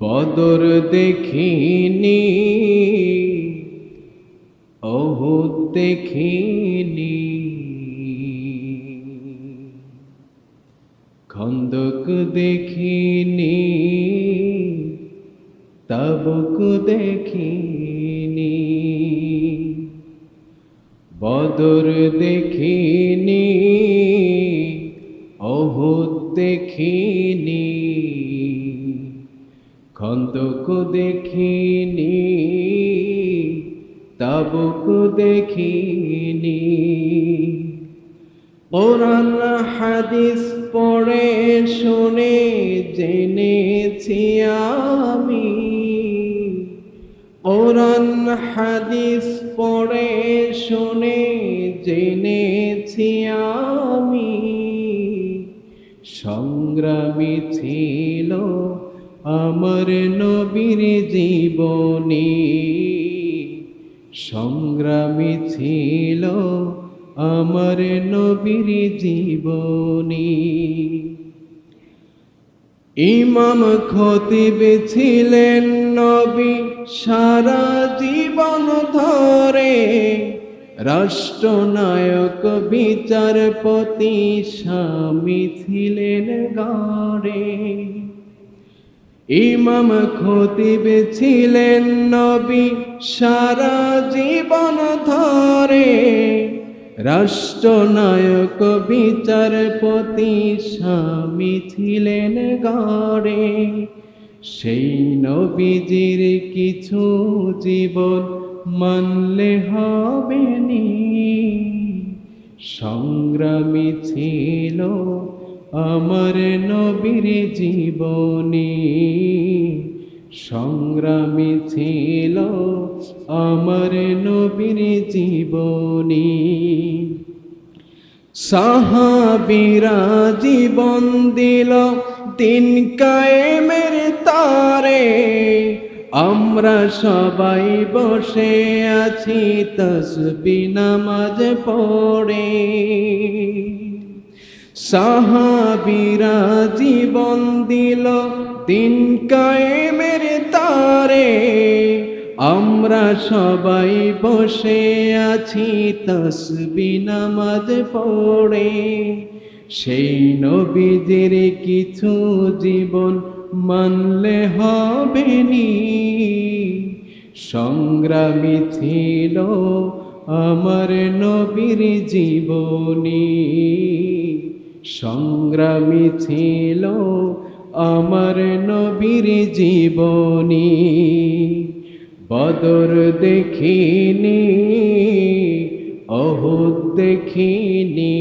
বদর দেখিনি, ওহুদ দেখিনি, খন্দক দেখিনি, তাবুক দেখিনি, বদর দেখিনি, ওহুদ দেখিনি, খন্দক দেখিনি, তাবুক দেখিনি। কোরআন হাদিস পড়ে শুনে জেনেছি আমি, কোরআন হাদিস পড়ে শুনে জেনেছি আমি, সংগ্রামী ছিল আমার নবীর জীবনী, সংগ্রামী ছিল আমার নবীর জীবনী। ইমাম খতিব ছিলেন নবী সারা জীবন ধরে, রাষ্ট্রনায়ক বিচারপতি স্বামী ছিলেন গড়ে। ইমাম খতিব ছিলেন নবী সারা জীবন ধরে, রাষ্ট্রনায়ক বিচারপতি স্বামী ছিলেন গড়ে। সেই নবীজির কিছু জীবন মানলে হবে নি, সংগ্রামী ছিল আমার নবীর জীবনী, সংগ্রামী ছিল আমার নবীর জীবনী। সাহাবীরা জীবন দিল দিন কায়েমের তারে, আমরা সবাই বসে আছি তাসবিহ নামাজ পড়ে। সাহাবীরা জীবন দিল দিন কায়েমের তারে, আমরা সবাই বসে আছি তাসবিহ নামাজ পড়ে। সেই নবীজির কিছু জীবন মানলে হবে নি, সংগ্রামী ছিল আমার নবীর জীবনী, সংগ্রামী ছিল আমার নবীর জীবনী। বদর দেখিনি, ওহুদ দেখিনি,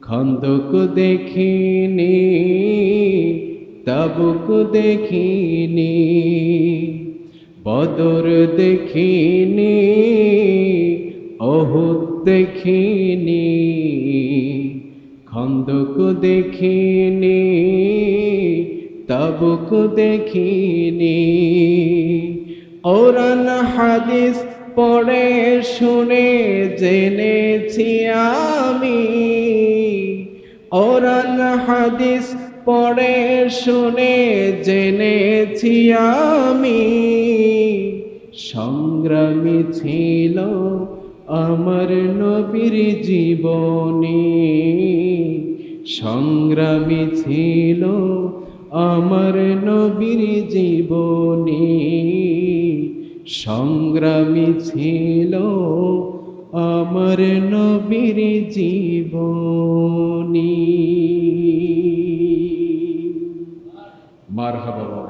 খন্দক দেখিনি, তাবুক দেখিনি, বদর দেখিনি, ওহুদ দেখিনি, খন্দক দেখিনি, তাবুক দেখিনি। কোরআন হাদিস পড়ে শুনে জেনেছি আমি, কোরআন হাদিস পড়ে শুনে জেনেছি আমি, সংগ্রামী ছিল আমার নবীর জীবনী, সংগ্রামী ছিল আমার নবীর জীবনী, সংগ্রামী ছিল আমার নবীর জীবনী। মারহাবা।